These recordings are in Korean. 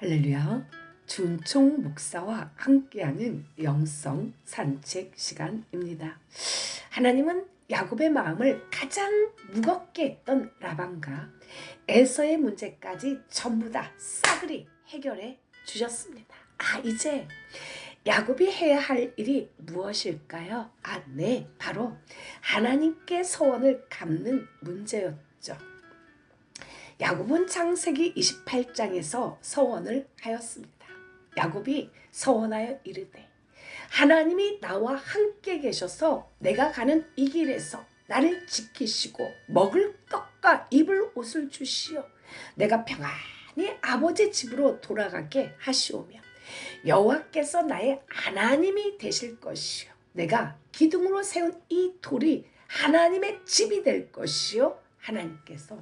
할렐루야. 준총 목사와 함께하는 영성 산책 시간입니다. 하나님은 야곱의 마음을 가장 무겁게 했던 라반과 에서의 문제까지 전부 다 싸그리 해결해 주셨습니다. 이제 야곱이 해야 할 일이 무엇일까요? 네, 바로 하나님께 소원을 갚는 문제였죠. 야곱은 창세기 28장에서 서원을 하였습니다. 야곱이 서원하여 이르되 하나님이 나와 함께 계셔서 내가 가는 이 길에서 나를 지키시고 먹을 떡과 입을 옷을 주시어 내가 평안히 아버지 집으로 돌아가게 하시오며 여호와께서 나의 하나님이 되실 것이요 내가 기둥으로 세운 이 돌이 하나님의 집이 될 것이요 하나님께서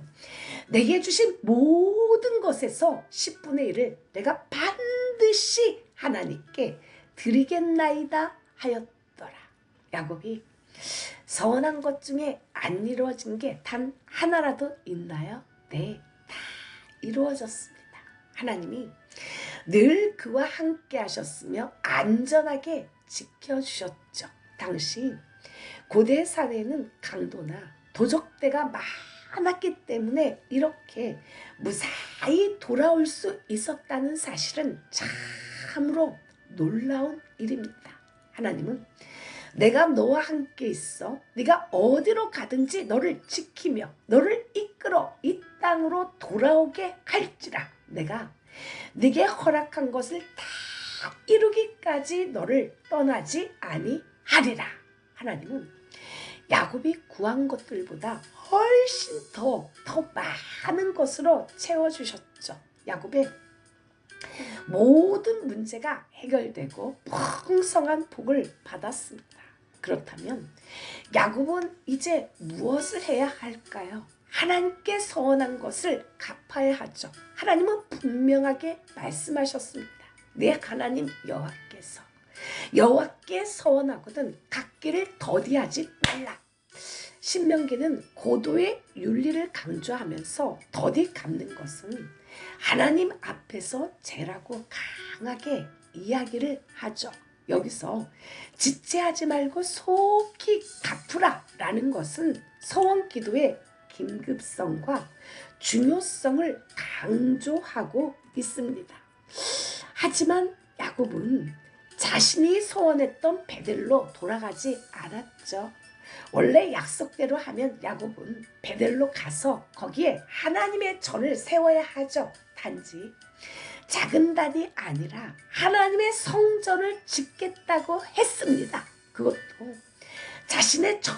내게 주신 모든 것에서 10분의 1을 내가 반드시 하나님께 드리겠나이다 하였더라. 야곱이 서원한 것 중에 안 이루어진 게 단 하나라도 있나요? 네, 다 이루어졌습니다. 하나님이 늘 그와 함께 하셨으며 안전하게 지켜주셨죠. 당시 고대 사회에는 강도나 도적대가 많았기 때문에 이렇게 무사히 돌아올 수 있었다는 사실은 참으로 놀라운 일입니다. 하나님은 내가 너와 함께 있어 네가 어디로 가든지 너를 지키며 너를 이끌어 이 땅으로 돌아오게 할지라 내가 네게 허락한 것을 다 이루기까지 너를 떠나지 아니하리라. 하나님은 야곱이 구한 것들보다 훨씬 더 많은 것으로 채워주셨죠. 야곱의 모든 문제가 해결되고 풍성한 복을 받았습니다. 그렇다면 야곱은 이제 무엇을 해야 할까요? 하나님께 서원한 것을 갚아야 하죠. 하나님은 분명하게 말씀하셨습니다. 내 하나님 여호와께 서원하거든 갚기를 더디하지 말라. 신명기는 고도의 윤리를 강조하면서 더디 갚는 것은 하나님 앞에서 죄라고 강하게 이야기를 하죠. 여기서 지체하지 말고 속히 갚으라 라는 것은 서원 기도의 긴급성과 중요성을 강조하고 있습니다. 하지만 야곱은 자신이 소원했던 베델로 돌아가지 않았죠. 원래 약속대로 하면 야곱은 베델로 가서 거기에 하나님의 전을 세워야 하죠. 단지 작은 단이 아니라 하나님의 성전을 짓겠다고 했습니다. 그것도 자신의 전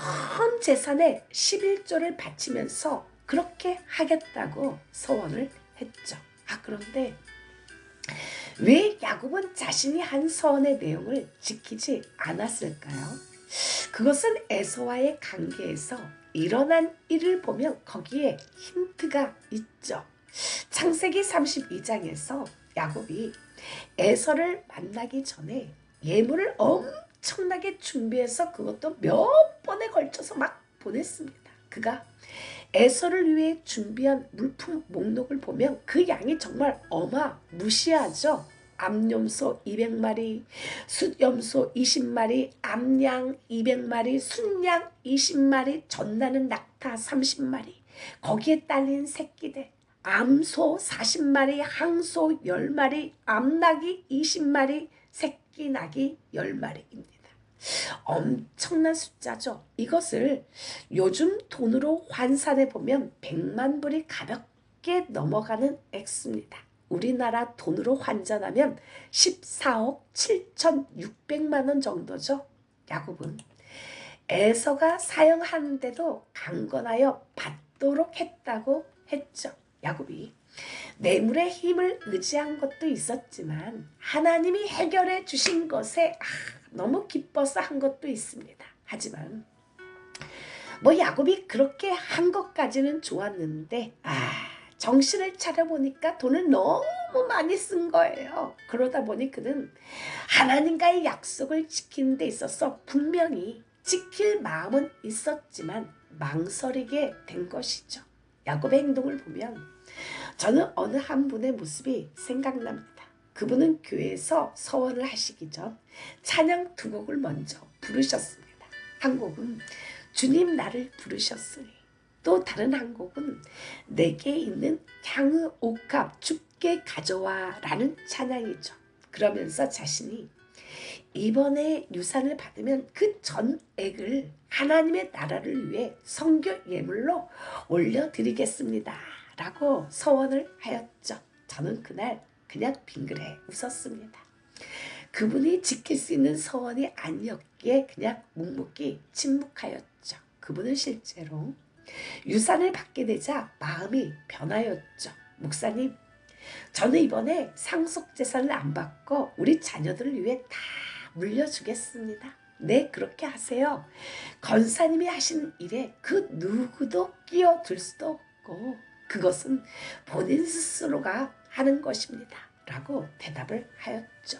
재산의 11조를 바치면서 그렇게 하겠다고 서원을 했죠. 그런데 왜 야곱은 자신이 한 서원의 내용을 지키지 않았을까요? 그것은 에서와의 관계에서 일어난 일을 보면 거기에 힌트가 있죠. 창세기 32장에서 야곱이 에서를 만나기 전에 예물을 엄청나게 준비해서 그것도 몇 번에 걸쳐서 막 보냈습니다. 그가 에서를 위해 준비한 물품 목록을 보면 그 양이 정말 어마무시하죠. 암염소 200마리, 숫염소 20마리, 암양 200마리, 순양 20마리, 젖나는 낙타 30마리, 거기에 딸린 새끼들, 암소 40마리, 항소 10마리, 암낙이 20마리, 새끼낙이 10마리입니다. 엄청난 숫자죠. 이것을 요즘 돈으로 환산해 보면 100만 불이 가볍게 넘어가는 액수입니다. 우리나라 돈으로 환전하면 14억 7,600만 원 정도죠. 야곱은 에서가 사용하는데도 강건하여 받도록 했다고 했죠. 야곱이 뇌물의 힘을 의지한 것도 있었지만 하나님이 해결해 주신 것에 너무 기뻐서 한 것도 있습니다. 하지만 야곱이 그렇게 한 것까지는 좋았는데 정신을 차려보니까 돈을 너무 많이 쓴 거예요. 그러다 보니 그는 하나님과의 약속을 지키는 데 있어서 분명히 지킬 마음은 있었지만 망설이게 된 것이죠. 야곱의 행동을 보면 저는 어느 한 분의 모습이 생각납니다. 그분은 교회에서 서원을 하시기 전 찬양 두 곡을 먼저 부르셨습니다. 한 곡은 주님 나를 부르셨으니, 또 다른 한 곡은 내게 있는 향의 옥합 줍게 가져와 라는 찬양이죠. 그러면서 자신이 이번에 유산을 받으면 그 전액을 하나님의 나라를 위해 선교 예물로 올려드리겠습니다 라고 서원을 하였죠. 저는 그날 그냥 빙그레 웃었습니다. 그분이 지킬 수 있는 서원이 아니었기에 그냥 묵묵히 침묵하였죠. 그분은 실제로 유산을 받게 되자 마음이 변하였죠. 목사님, 저는 이번에 상속재산을 안 받고 우리 자녀들을 위해 다 물려주겠습니다. 네, 그렇게 하세요. 권사님이 하신 일에 그 누구도 끼어들 수도 없고 그것은 본인 스스로가 하는 것입니다 라고 대답을 하였죠.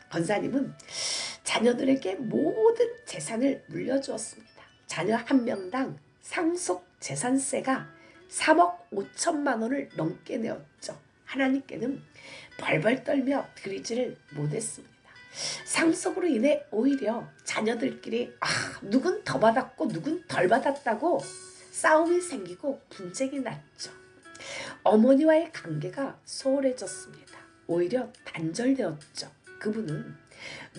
권사님은 자녀들에게 모든 재산을 물려주었습니다. 자녀 한 명당 상속재산세가 3억 5천만 원을 넘게 내었죠. 하나님께는 벌벌 떨며 드리지를 못했습니다. 상속으로 인해 오히려 자녀들끼리 누군 더 받았고 누군 덜 받았다고 싸움이 생기고 분쟁이 났죠. 어머니와의 관계가 소홀해졌습니다. 오히려 단절되었죠. 그분은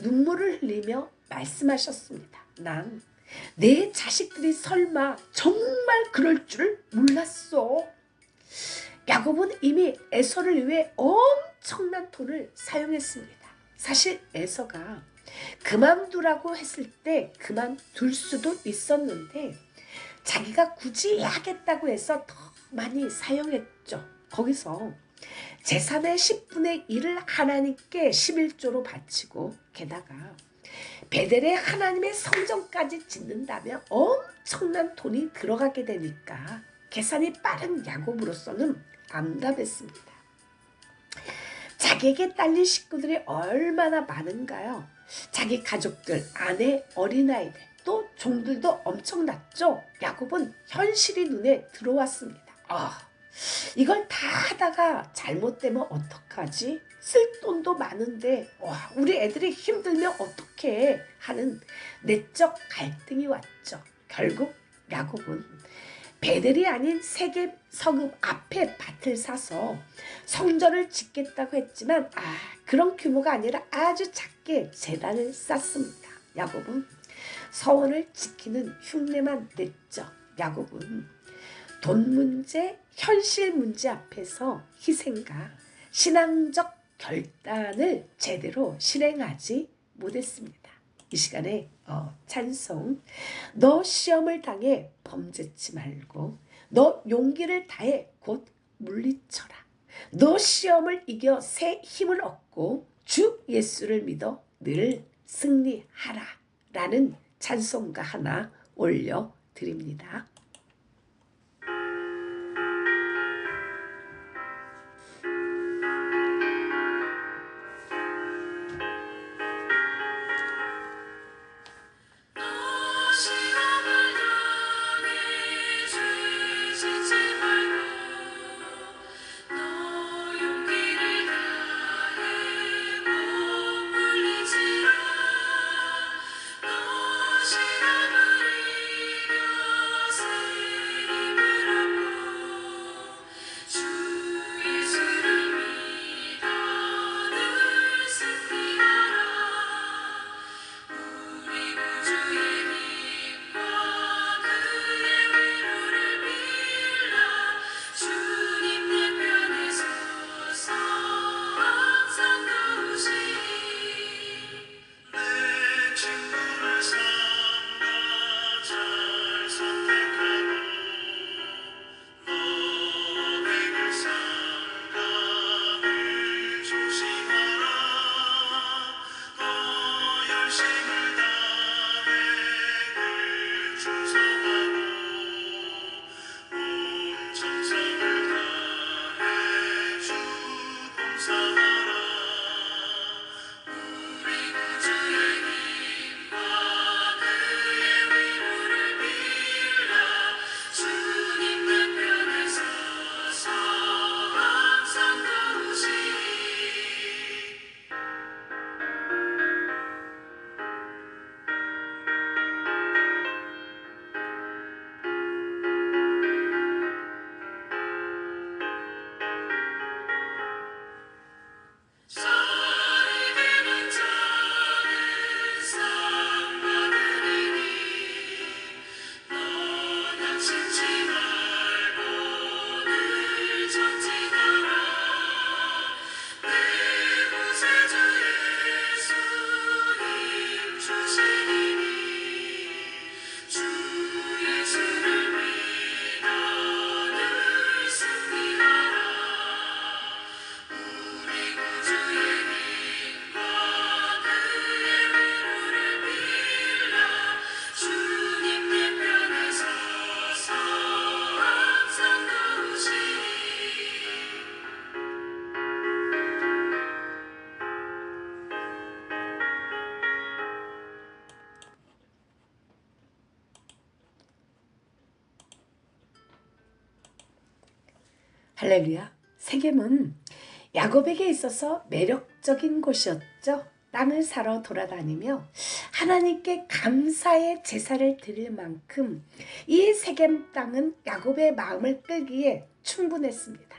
눈물을 흘리며 말씀하셨습니다. 난 내 자식들이 설마 정말 그럴 줄 몰랐어. 야곱은 이미 에서를 위해 엄청난 돈을 사용했습니다. 사실 에서가 그만두라고 했을 때 그만둘 수도 있었는데 자기가 굳이 하겠다고 해서 더 많이 사용했죠. 거기서 재산의 10분의 1을 하나님께 11조로 바치고 게다가 베델에 하나님의 성전까지 짓는다면 엄청난 돈이 들어가게 되니까 계산이 빠른 야곱으로서는 암담했습니다. 자기에게 딸린 식구들이 얼마나 많은가요? 자기 가족들, 아내, 어린아이들, 또 종들도 엄청났죠. 야곱은 현실이 눈에 들어왔습니다. 이걸 다 하다가 잘못되면 어떡하지? 쓸 돈도 많은데 우리 애들이 힘들면 어떡해? 하는 내적 갈등이 왔죠. 결국 야곱은 베델이 아닌 세겜 성읍 앞에 밭을 사서 성전을 짓겠다고 했지만 그런 규모가 아니라 아주 작게 제단을 쌓습니다. 야곱은 서원을 지키는 흉내만 냈죠. 야곱은 돈 문제, 현실 문제 앞에서 희생과 신앙적 결단을 제대로 실행하지 못했습니다. 이 시간에 찬송, 너 시험을 당해 범죄치 말고 너 용기를 다해 곧 물리쳐라. 너 시험을 이겨 새 힘을 얻고 주 예수를 믿어 늘 승리하라 라는 찬송가 하나 올려드립니다. 시험을 이겨 할렐루야. 세겜은 야곱에게 있어서 매력적인 곳이었죠. 땅을 사러 돌아다니며 하나님께 감사의 제사를 드릴 만큼 이 세겜 땅은 야곱의 마음을 끌기에 충분했습니다.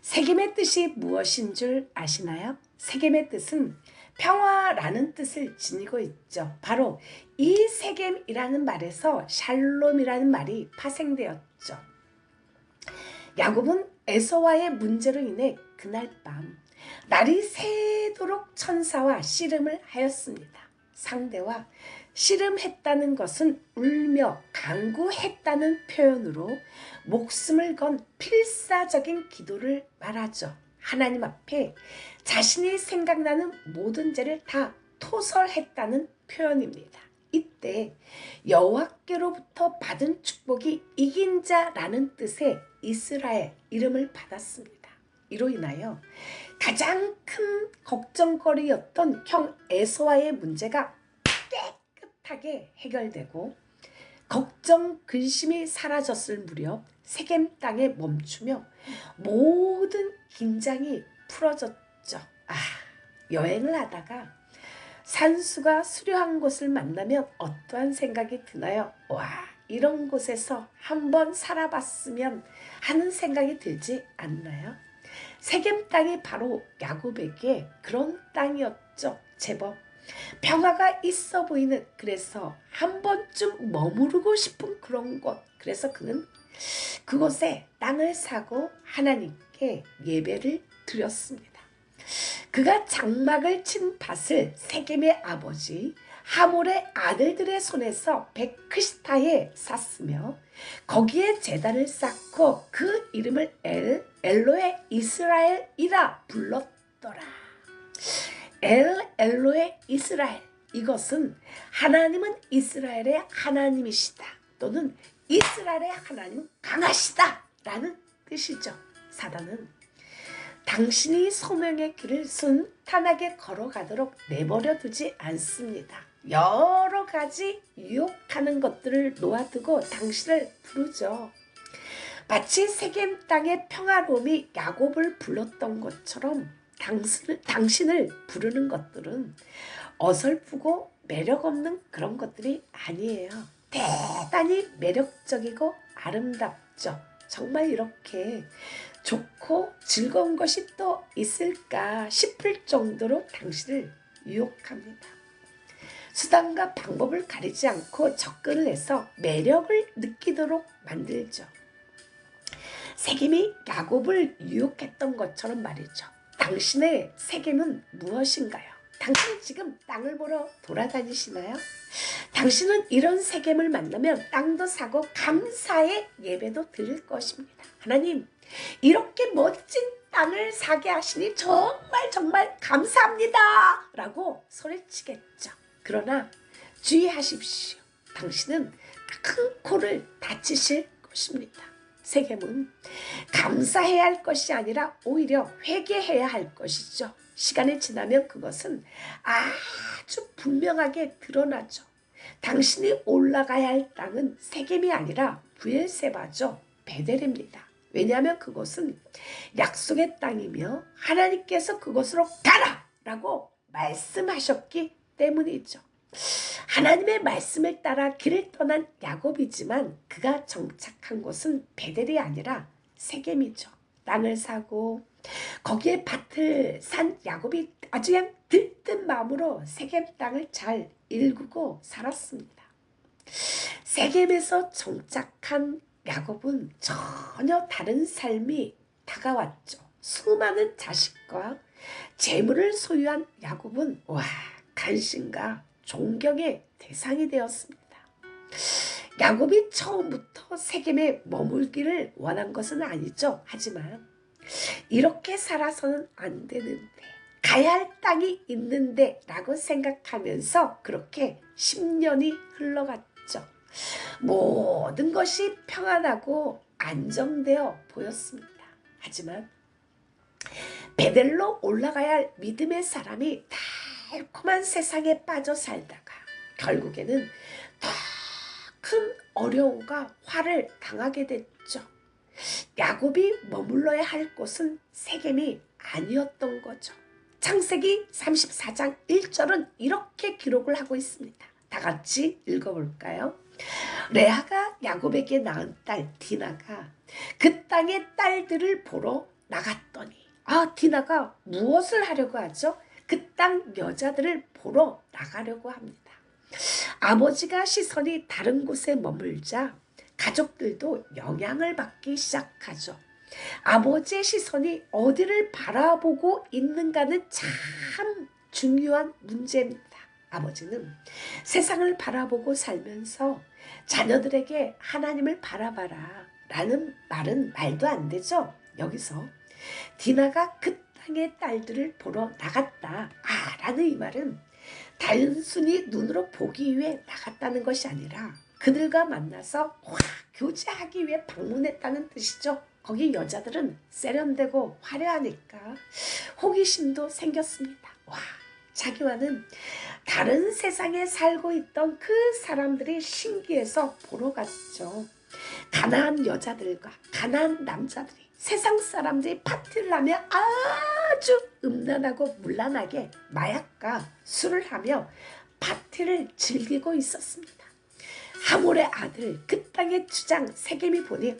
세겜의 뜻이 무엇인 줄 아시나요? 세겜의 뜻은 평화라는 뜻을 지니고 있죠. 바로 이 세겜이라는 말에서 샬롬이라는 말이 파생되었죠. 야곱은 에서와의 문제로 인해 그날 밤 날이 새도록 천사와 씨름을 하였습니다. 상대와 씨름했다는 것은 울며 간구했다는 표현으로 목숨을 건 필사적인 기도를 말하죠. 하나님 앞에 자신이 생각나는 모든 죄를 다 토설했다는 표현입니다. 이때 여호와께로부터 받은 축복이 이긴 자라는 뜻의 이스라엘 이름을 받았습니다. 이로 인하여 가장 큰 걱정거리였던 형 에서와의 문제가 깨끗하게 해결되고 걱정 근심이 사라졌을 무렵 세겜 땅에 멈추며 모든 긴장이 풀어졌죠. 여행을 하다가 산수가 수려한 곳을 만나면 어떠한 생각이 드나요? 이런 곳에서 한번 살아봤으면 하는 생각이 들지 않나요? 세겜 땅이 바로 야곱에게 그런 땅이었죠. 제법 평화가 있어 보이는, 그래서 한 번쯤 머무르고 싶은 그런 곳. 그래서 그는 그곳에 땅을 사고 하나님께 예배를 드렸습니다. 그가 장막을 친 밭을 세겜의 아버지 하몰의 아들들의 손에서 베크시타에 샀으며 거기에 제단을 쌓고 그 이름을 엘로의 이스라엘이라 불렀더라. 엘로의 이스라엘, 이것은 하나님은 이스라엘의 하나님이시다, 또는 이스라엘의 하나님은 강하시다 라는 뜻이죠. 사단은 당신이 소명의 길을 순탄하게 걸어가도록 내버려 두지 않습니다. 여러 가지 유혹하는 것들을 놓아두고 당신을 부르죠. 마치 세겜 땅의 평화로움이 야곱을 불렀던 것처럼 당신을 부르는 것들은 어설프고 매력없는 그런 것들이 아니에요. 대단히 매력적이고 아름답죠. 정말 이렇게 좋고 즐거운 것이 또 있을까 싶을 정도로 당신을 유혹합니다. 수단과 방법을 가리지 않고 접근을 해서 매력을 느끼도록 만들죠. 세겜이 야곱을 유혹했던 것처럼 말이죠. 당신의 세겜은 무엇인가요? 당신은 지금 땅을 보러 돌아다니시나요? 당신은 이런 세겜을 만나면 땅도 사고 감사의 예배도 드릴 것입니다. 하나님, 이렇게 멋진 땅을 사게 하시니 정말 감사합니다 라고 소리치겠죠. 그러나 주의하십시오. 당신은 큰 코를 다치실 것입니다. 세겜은 감사해야 할 것이 아니라 오히려 회개해야 할 것이죠. 시간이 지나면 그것은 아주 분명하게 드러나죠. 당신이 올라가야 할 땅은 세겜이 아니라 브엘세바죠. 베델입니다. 왜냐하면 그것은 약속의 땅이며 하나님께서 그곳으로 가라 라고 말씀하셨기 때문이죠. 하나님의 말씀을 따라 길을 떠난 야곱이지만 그가 정착한 곳은 베델이 아니라 세겜이죠. 땅을 사고 거기에 밭을 산 야곱이 아주 그냥 들뜬 마음으로 세겜 땅을 잘 일구고 살았습니다. 세겜에서 정착한 야곱은 전혀 다른 삶이 다가왔죠. 수많은 자식과 재물을 소유한 야곱은 간신과 존경의 대상이 되었습니다. 야곱이 처음부터 세겜에 머물기를 원한 것은 아니죠. 하지만 이렇게 살아서는 안 되는데, 가야 할 땅이 있는데 라고 생각하면서 그렇게 10년이 흘러갔죠. 모든 것이 평안하고 안정되어 보였습니다. 하지만 베델로 올라가야 할 믿음의 사람이 달콤한 세상에 빠져 살다가 결국에는 더 큰 어려움과 화를 당하게 됐죠. 야곱이 머물러야 할 곳은 세겜이 아니었던 거죠. 창세기 34장 1절은 이렇게 기록을 하고 있습니다. 다 같이 읽어볼까요? 레아가 야곱에게 낳은 딸 디나가 그 땅의 딸들을 보러 나갔더니, 디나가 무엇을 하려고 하죠? 그 땅 여자들을 보러 나가려고 합니다. 아버지가 시선이 다른 곳에 머물자 가족들도 영향을 받기 시작하죠. 아버지의 시선이 어디를 바라보고 있는가는 참 중요한 문제입니다. 아버지는 세상을 바라보고 살면서 자녀들에게 하나님을 바라봐라 라는 말은 말도 안 되죠. 여기서 디나가 그 땅의 딸들을 보러 나갔다 라는 이 말은 단순히 눈으로 보기 위해 나갔다는 것이 아니라 그들과 만나서 교제하기 위해 방문했다는 뜻이죠. 거기 여자들은 세련되고 화려하니까 호기심도 생겼습니다. 자기와는 다른 세상에 살고 있던 그 사람들이 신기해서 보러 갔죠. 가난한 여자들과 가난한 남자들이 세상 사람들이 파티를 하며 아주 음란하고 문란하게 마약과 술을 하며 파티를 즐기고 있었습니다. 하몰의 아들 그 땅의 주장 세겜이 보니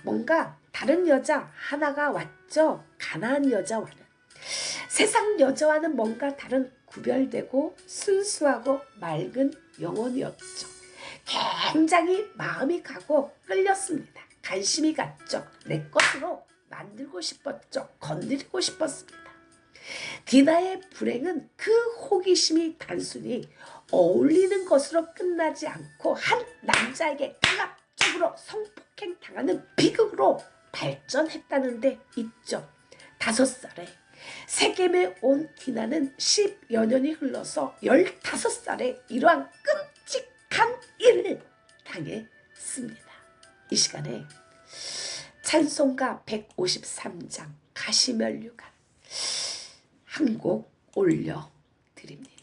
뭔가 다른 여자 하나가 왔죠. 가난한 여자와는. 세상 여자와는 뭔가 다른 구별되고 순수하고 맑은 영혼이었죠. 굉장히 마음이 가고 끌렸습니다. 관심이 갔죠. 내 것으로 만들고 싶었죠. 건드리고 싶었습니다. 디나의 불행은 그 호기심이 단순히 어울리는 것으로 끝나지 않고 한 남자에게 강압적으로 성폭행 당하는 비극으로 발전했다는 데 있죠. 5살에 세겜에 온 디나는 10여 년이 흘러서 15살에 이러한 끔찍한 일을 당했습니다. 이 시간에 찬송가 153장 가시면류관 한 곡 올려드립니다.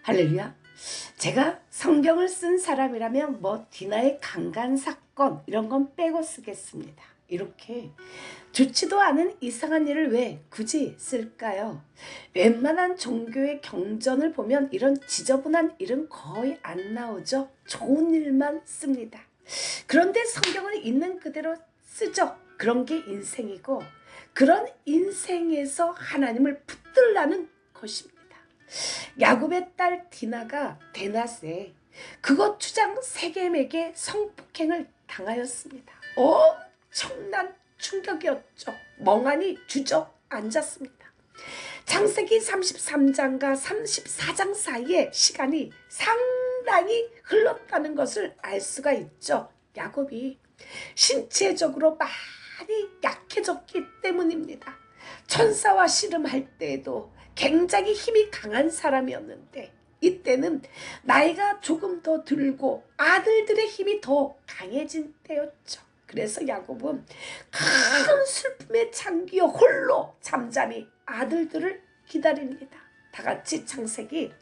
할렐루야. 제가 성경을 쓴 사람이라면 뭐 디나의 강간 사건 이런 건 빼고 쓰겠습니다. 이렇게 좋지도 않은 이상한 일을 왜 굳이 쓸까요? 웬만한 종교의 경전을 보면 이런 지저분한 일은 거의 안 나오죠. 좋은 일만 씁니다. 그런데 성경을 있는 그대로 쓰죠. 그런 게 인생이고 그런 인생에서 하나님을 붙들라는 것입니다. 야곱의 딸 디나가 데나스에 그것 주장 세겜에게 성폭행을 당하였습니다. 엄청난 충격이었죠. 멍하니 주저앉았습니다. 창세기 33장과 34장 사이에 시간이 상당히 흘렀다는 것을 알 수가 있죠. 야곱이 신체적으로 많이 약해졌기 때문입니다. 천사와 씨름할 때에도 굉장히 힘이 강한 사람이었는데 이때는 나이가 조금 더 들고 아들들의 힘이 더 강해진 때였죠. 그래서 야곱은 큰 슬픔에 잠기어 홀로 잠잠히 아들들을 기다립니다. 다 같이 창세기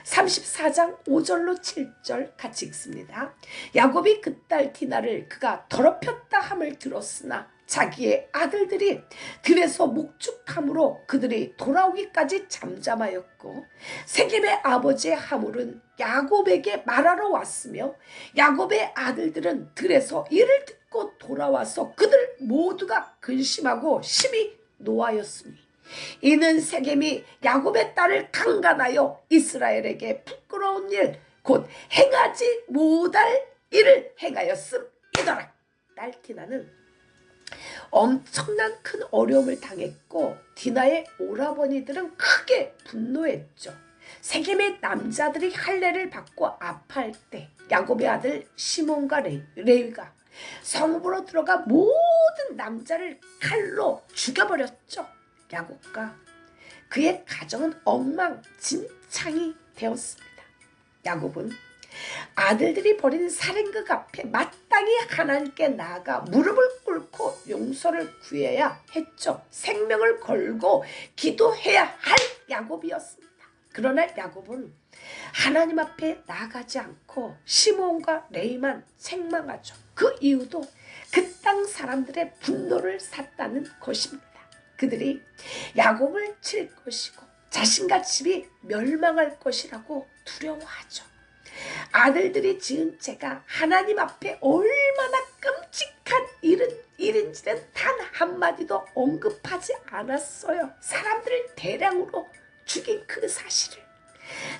34장 5절로 7절 같이 읽습니다. 야곱이 그 딸 디나를 그가 더럽혔다 함을 들었으나 자기의 아들들이 들에서 목축함으로 그들이 돌아오기까지 잠잠하였고 세겜의 아버지 하물은 야곱에게 말하러 왔으며 야곱의 아들들은 들에서 이를 듣고 돌아와서 그들 모두가 근심하고 심히 노하였으니 이는 세겜이 야곱의 딸을 강간하여 이스라엘에게 부끄러운 일 곧 행하지 못할 일을 행하였음이더라. 딸 디나는 엄청난 큰 어려움을 당했고 디나의 오라버니들은 크게 분노했죠. 세겜의 남자들이 할례를 받고 아파할 때 야곱의 아들 시몬과 레위가 성읍으로 들어가 모든 남자를 칼로 죽여버렸죠. 야곱과 그의 가정은 엉망진창이 되었습니다. 야곱은 아들들이 벌인 살인극 앞에 마땅히 하나님께 나아가 무릎을 꿇고 용서를 구해야 했죠. 생명을 걸고 기도해야 할 야곱이었습니다. 그러나 야곱은 하나님 앞에 나아가지 않고 시몬과 레위만 책망하죠. 그 이유도 그 땅 사람들의 분노를 샀다는 것입니다. 그들이 야곱을 칠 것이고 자신과 집이 멸망할 것이라고 두려워하죠. 아들들이 지은 죄가 하나님 앞에 얼마나 끔찍한 일인지는 단 한마디도 언급하지 않았어요. 사람들을 대량으로 죽인 그 사실을.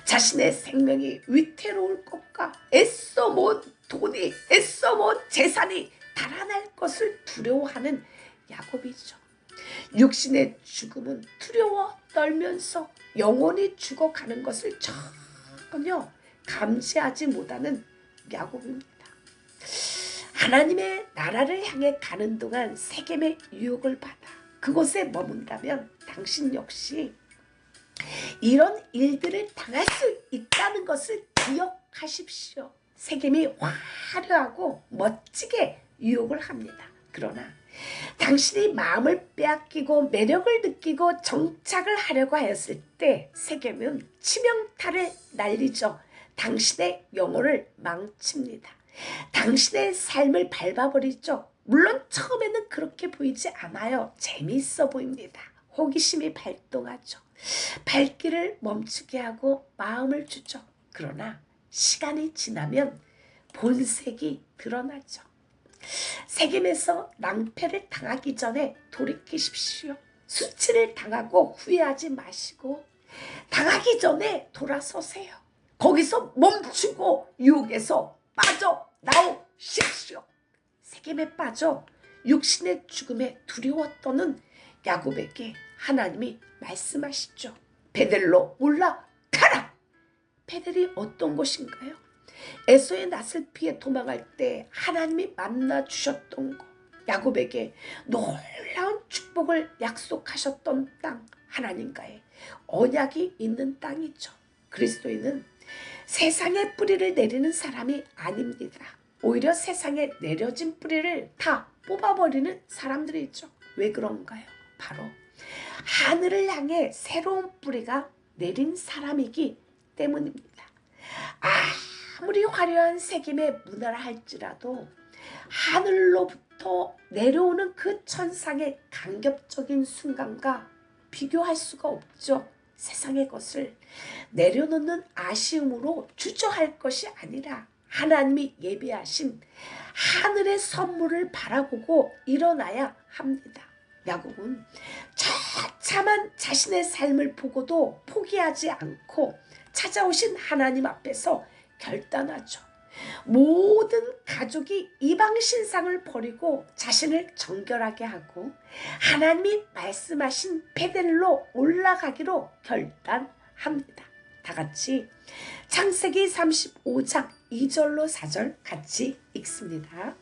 자신의 생명이 위태로울 것과 애써 모은 돈이 애써 모은 재산이 달아날 것을 두려워하는 야곱이죠. 육신의 죽음은 두려워 떨면서 영혼이 죽어가는 것을 전혀 감지하지 못하는 야곱입니다. 하나님의 나라를 향해 가는 동안 세겜의 유혹을 받아 그곳에 머문다면 당신 역시 이런 일들을 당할 수 있다는 것을 기억하십시오. 세겜이 화려하고 멋지게 유혹을 합니다. 그러나 당신이 마음을 빼앗기고 매력을 느끼고 정착을 하려고 하였을 때 세겜은 치명타를 날리죠. 당신의 영혼을 망칩니다. 당신의 삶을 밟아버리죠. 물론 처음에는 그렇게 보이지 않아요. 재미있어 보입니다. 호기심이 발동하죠. 발길을 멈추게 하고 마음을 주죠. 그러나 시간이 지나면 본색이 드러나죠. 세겜에서 낭패를 당하기 전에 돌이키십시오. 수치를 당하고 후회하지 마시고 당하기 전에 돌아서세요. 거기서 멈추고 유혹에서 빠져나오십시오. 세겜에 빠져 육신의 죽음에 두려워 떠는 야곱에게 하나님이 말씀하시죠. 베델로 올라가라. 베델이 어떤 곳인가요? 에서의 낯을 피해 도망할 때 하나님이 만나 주셨던 것, 야곱에게 놀라운 축복을 약속하셨던 땅, 하나님과의 언약이 있는 땅이죠. 그리스도인은 세상에 뿌리를 내리는 사람이 아닙니다. 오히려 세상에 내려진 뿌리를 다 뽑아버리는 사람들이죠. 왜 그런가요? 바로 하늘을 향해 새로운 뿌리가 내린 사람이기 때문입니다. 아무리 화려한 색임의 문화라 할지라도 하늘로부터 내려오는 그 천상의 간격적인 순간과 비교할 수가 없죠. 세상의 것을 내려놓는 아쉬움으로 주저할 것이 아니라 하나님이 예비하신 하늘의 선물을 바라보고 일어나야 합니다. 야곱은 처참한 자신의 삶을 보고도 포기하지 않고 찾아오신 하나님 앞에서 결단하죠. 모든 가족이 이방 신상을 버리고 자신을 정결하게 하고 하나님이 말씀하신 베델로 올라가기로 결단합니다. 다 같이 창세기 35장 2절로 4절 같이 읽습니다.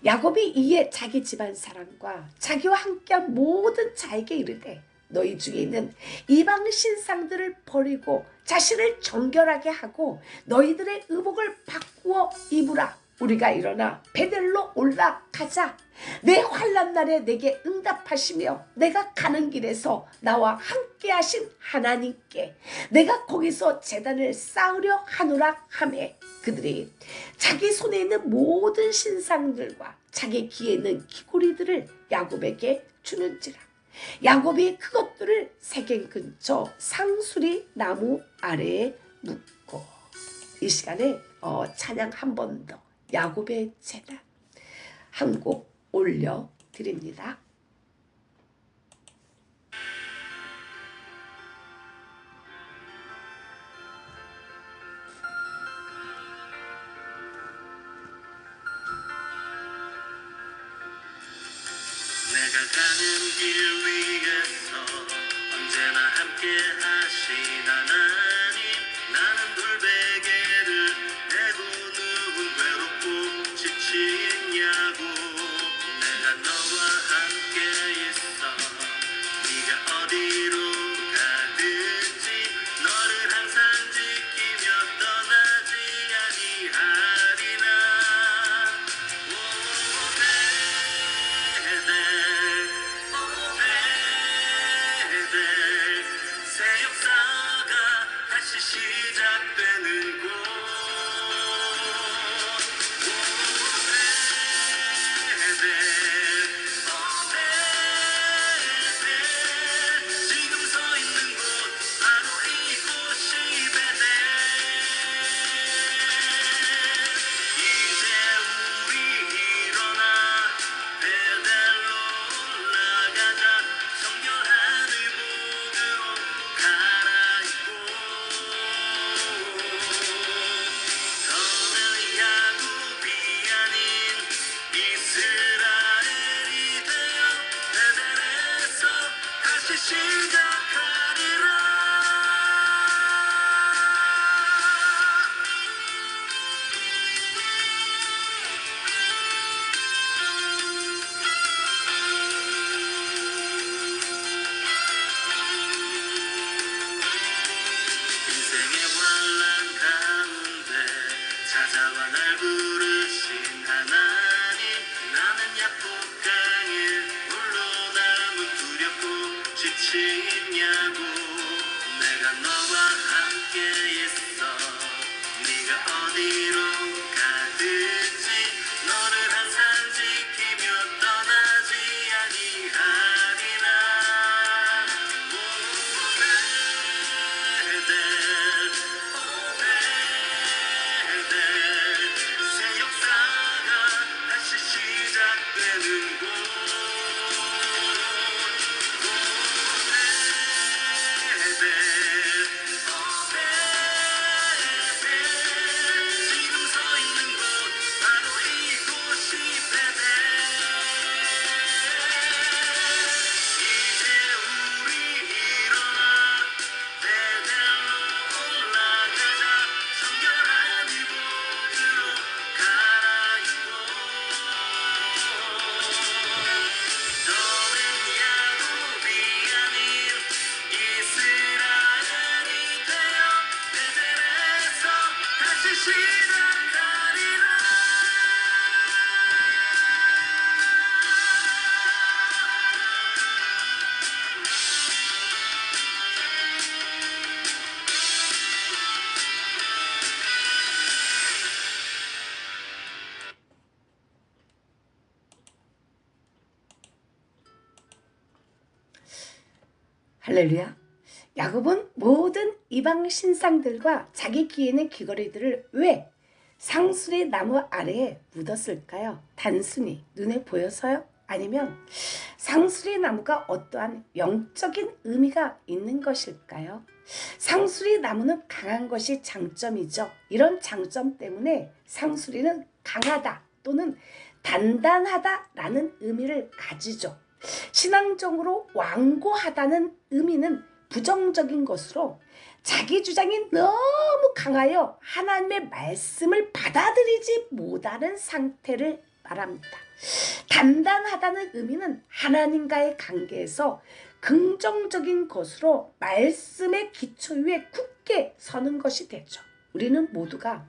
야곱이 이에 자기 집안 사람과 자기와 함께한 모든 자에게 이르되 너희 중에 있는 이방 신상들을 버리고 자신을 정결하게 하고 너희들의 의복을 바꾸어 입으라. 우리가 일어나 베델로 올라가자. 내 환난 날에 내게 응답하시며 내가 가는 길에서 나와 함께 하신 하나님께 내가 거기서 제단을 쌓으려 하노라 하매 그들이 자기 손에 있는 모든 신상들과 자기 귀에 있는 귀고리들을 야곱에게 주는지라. 야곱이 그것들을 세겜 근처 상수리 나무 아래에 묻고 이 시간에 찬양 한 번 더 야곱의 제단 한 곡 올려드립니다. 내가 가는 길 위에서 언제나 함께 하신 하나님 나는 돌베개를 메고 누군 외롭고 지친 야곱 내가 너와 함께 있어 네가 어디로 가든지 너를 항상 지키며 떠나지 아니하리라 새 역사가 다시 시작되는 곳 지금 서 있는 곳 바로 이곳이 베델 이제 우리 일어나 베델로 올라가자 정결한 의복으로 갈아입고 더는 야곱이 아닌 이스라엘이 되어 베델에서 다시 시작하리라 인생의 환난 가운데 찾아와 날 부르신 하나님 나는 약복강에 홀로 남은 두렵고 지친 야곱 내가 너와 함께 있어 네가 어디로 가든지 너를 항상 지키며 떠나지 아니하리라 새 역사가 다시 시작되는 곳 지금 할렐루야. 야곱은 모든 이방 신상들과 자기 귀에 있는 귀걸이들을 왜 상수리 나무 아래에 묻었을까요? 단순히 눈에 보여서요? 아니면 상수리 나무가 어떠한 영적인 의미가 있는 것일까요? 상수리 나무는 강한 것이 장점이죠. 이런 장점 때문에 상수리는 강하다 또는 단단하다라는 의미를 가지죠. 신앙적으로 완고하다는 의미는 부정적인 것으로 자기 주장이 너무 강하여 하나님의 말씀을 받아들이지 못하는 상태를 말합니다. 단단하다는 의미는 하나님과의 관계에서 긍정적인 것으로 말씀의 기초 위에 굳게 서는 것이 되죠. 우리는 모두가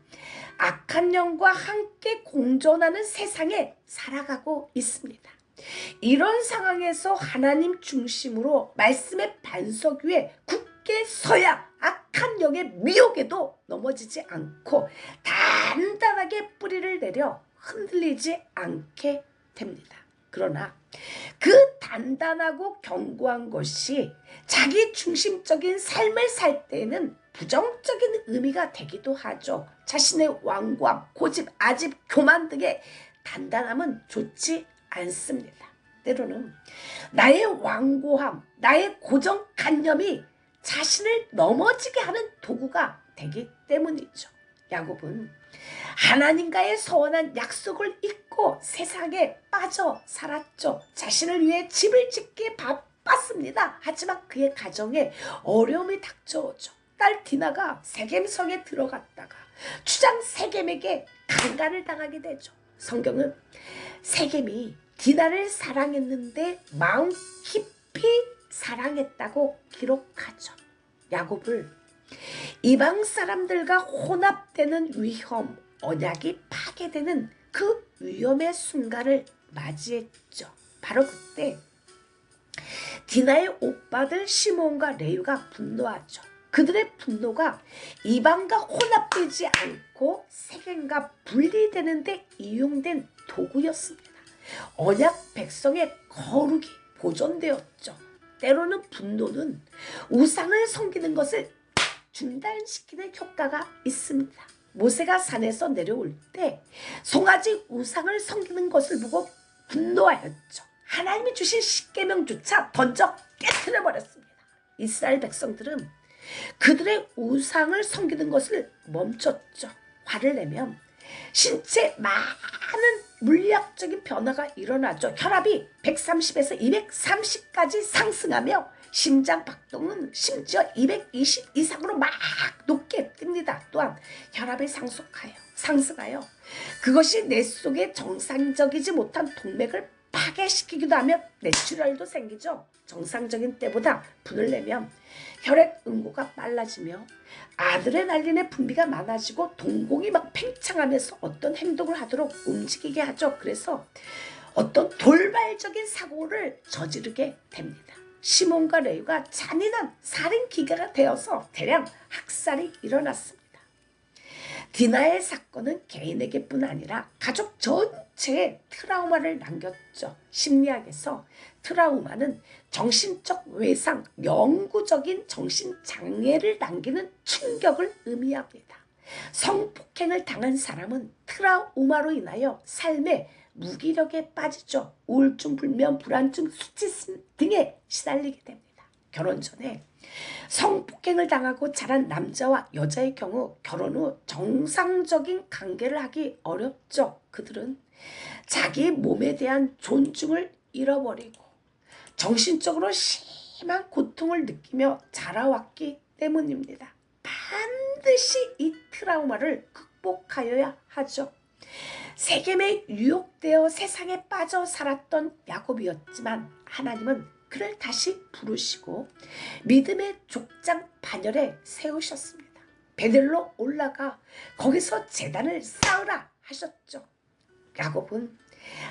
악한 영과 함께 공존하는 세상에 살아가고 있습니다. 이런 상황에서 하나님 중심으로 말씀의 반석 위에 굳게 서야 악한 영의 미혹에도 넘어지지 않고 단단하게 뿌리를 내려 흔들리지 않게 됩니다. 그러나 그 단단하고 견고한 것이 자기 중심적인 삶을 살 때에는 부정적인 의미가 되기도 하죠. 자신의 완고함, 고집, 아집, 교만 등의 단단함은 좋지 않습니다. 때로는 나의 완고함, 나의 고정관념이 자신을 넘어지게 하는 도구가 되기 때문이죠. 야곱은 하나님과의 서원한 약속을 잊고 세상에 빠져 살았죠. 자신을 위해 집을 짓기에 바빴습니다. 하지만 그의 가정에 어려움이 닥쳐오죠. 딸 디나가 세겜성에 들어갔다가 주장 세겜에게 강간을 당하게 되죠. 성경은 세겜이 디나를 사랑했는데 마음 깊이 사랑했다고 기록하죠. 야곱을 이방 사람들과 혼합되는 위험, 언약이 파괴되는 그 위험의 순간을 맞이했죠. 바로 그때 디나의 오빠들 시몬과 레위가 분노하죠. 그들의 분노가 이방과 혼합되지 않고 세겜과 분리되는데 이용된 도구였습니다. 언약 백성의 거룩이 보존되었죠. 때로는 분노는 우상을 섬기는 것을 중단시키는 효과가 있습니다. 모세가 산에서 내려올 때 송아지 우상을 섬기는 것을 보고 분노하였죠. 하나님이 주신 십계명조차 던져 깨트려 버렸습니다. 이스라엘 백성들은 그들의 우상을 섬기는 것을 멈췄죠. 화를 내면 신체 많은 물리학적인 변화가 일어나죠. 혈압이 130에서 230까지 상승하며 심장 박동은 심지어 220 이상으로 막 높게 뜹니다. 또한 혈압이 상승하여 그것이 내 속에 정상적이지 못한 동맥을 파괴시키기도 하며 뇌출혈도 생기죠. 정상적인 때보다 분을 내면 혈액 응고가 빨라지며 아드레날린의 분비가 많아지고 동공이 막 팽창하면서 어떤 행동을 하도록 움직이게 하죠. 그래서 어떤 돌발적인 사고를 저지르게 됩니다. 시몬과 레위가 잔인한 살인 기계가 되어서 대량 학살이 일어났습니다. 디나의 사건은 개인에게뿐 아니라 가족 전체에 트라우마를 남겼죠. 심리학에서 트라우마는 정신적 외상, 영구적인 정신장애를 남기는 충격을 의미합니다. 성폭행을 당한 사람은 트라우마로 인하여 삶의 무기력에 빠지죠. 우울증, 불면, 불안증, 수치심 등에 시달리게 됩니다. 결혼 전에 성폭행을 당하고 자란 남자와 여자의 경우 결혼 후 정상적인 관계를 하기 어렵죠. 그들은 자기 몸에 대한 존중을 잃어버리고 정신적으로 심한 고통을 느끼며 자라왔기 때문입니다. 반드시 이 트라우마를 극복하여야 하죠. 세겜에 유혹되어 세상에 빠져 살았던 야곱이었지만 하나님은 그를 다시 부르시고 믿음의 족장 반열에 세우셨습니다. 베들로 올라가 거기서 제단을 쌓으라 하셨죠. 야곱은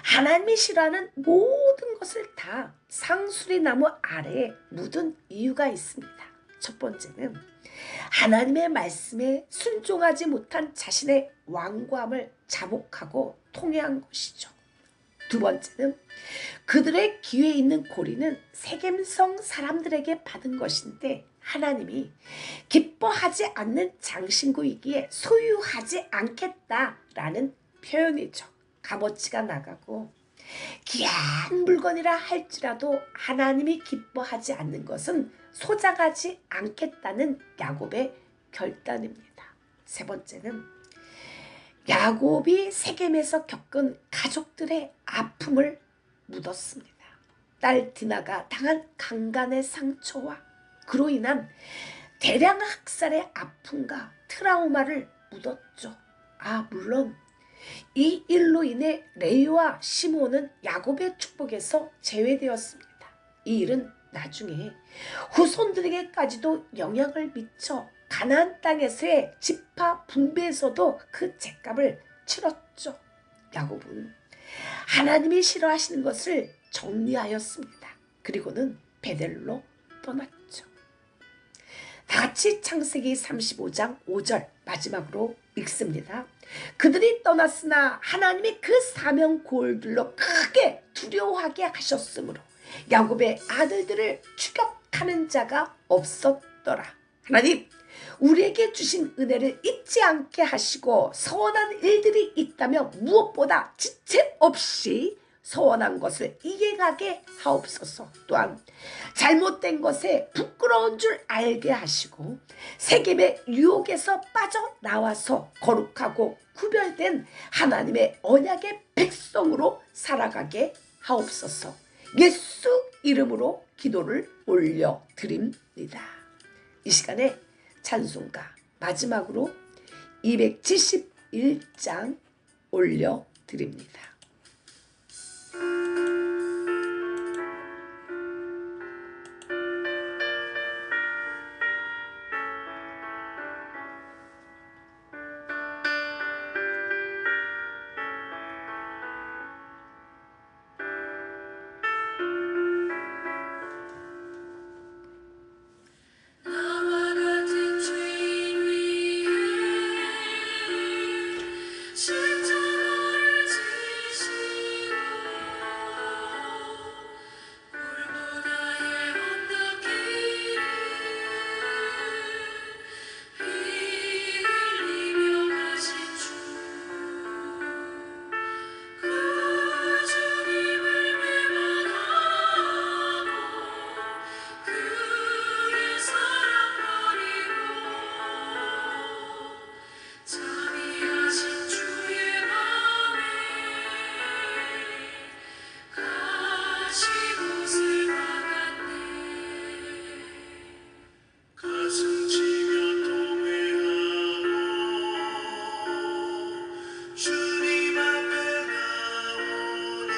하나님이 싫어하는 모든 것을 다 상수리 나무 아래에 묻은 이유가 있습니다. 첫 번째는 하나님의 말씀에 순종하지 못한 자신의 완고함을 자복하고 통회한 것이죠. 두 번째는 그들의 귀에 있는 고리는 세겜성 사람들에게 받은 것인데 하나님이 기뻐하지 않는 장신구이기에 소유하지 않겠다라는 표현이죠. 값어치가 나가고 귀한 물건이라 할지라도 하나님이 기뻐하지 않는 것은 소장하지 않겠다는 야곱의 결단입니다. 세 번째는 야곱이 세겜에서 겪은 가족들의 아픔을 묻었습니다. 딸 디나가 당한 강간의 상처와 그로 인한 대량 학살의 아픔과 트라우마를 묻었죠. 물론 이 일로 인해 레위와 시므온은 야곱의 축복에서 제외되었습니다. 이 일은 나중에 후손들에게까지도 영향을 미쳐 가나안 땅에서의 지파 분배에서도 그 죗값을 치렀죠. 야곱은 하나님이 싫어하시는 것을 정리하였습니다. 그리고는 베델로 떠났죠. 다같이 창세기 35장 5절 마지막으로 읽습니다. 그들이 떠났으나 하나님이 그 사명 고을들로 크게 두려워하게 하셨으므로 야곱의 아들들을 추격하는 자가 없었더라. 하나님, 우리에게 주신 은혜를 잊지 않게 하시고 서원한 일들이 있다면 무엇보다 지체 없이 서원한 것을 이행하게 하옵소서. 또한 잘못된 것에 부끄러운 줄 알게 하시고 세겜의 유혹에서 빠져나와서 거룩하고 구별된 하나님의 언약의 백성으로 살아가게 하옵소서. 예수 이름으로 기도를 올려드립니다. 이 시간에 찬송가 마지막으로 271장 올려드립니다. 나와 같은 죄인 위해 십자가를 지시고 골고다의 언덕길을 피 흘리며 가신 주 그 주님을 배반하고 그의 사랑 버리고 자비하신 주의 맘에 가시 곳을 막았네. 가슴 치며 통회하고 주님 앞에 나오니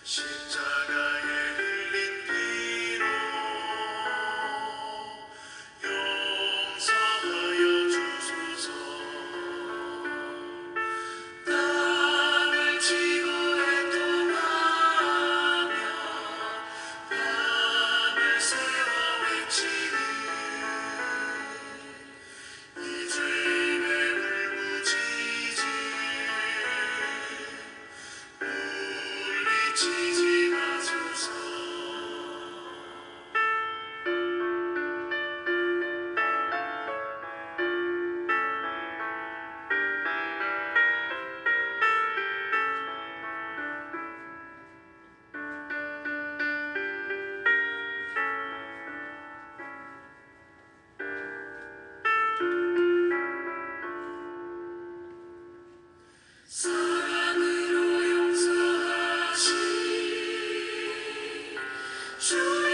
십자가에 흘린 피로 용서하여 주소서. 땅을 치고 애통하며 밤을 새워 외치는 이 죄인의 울부짖음 물리치지 마소서. 사랑으로 용서하신 주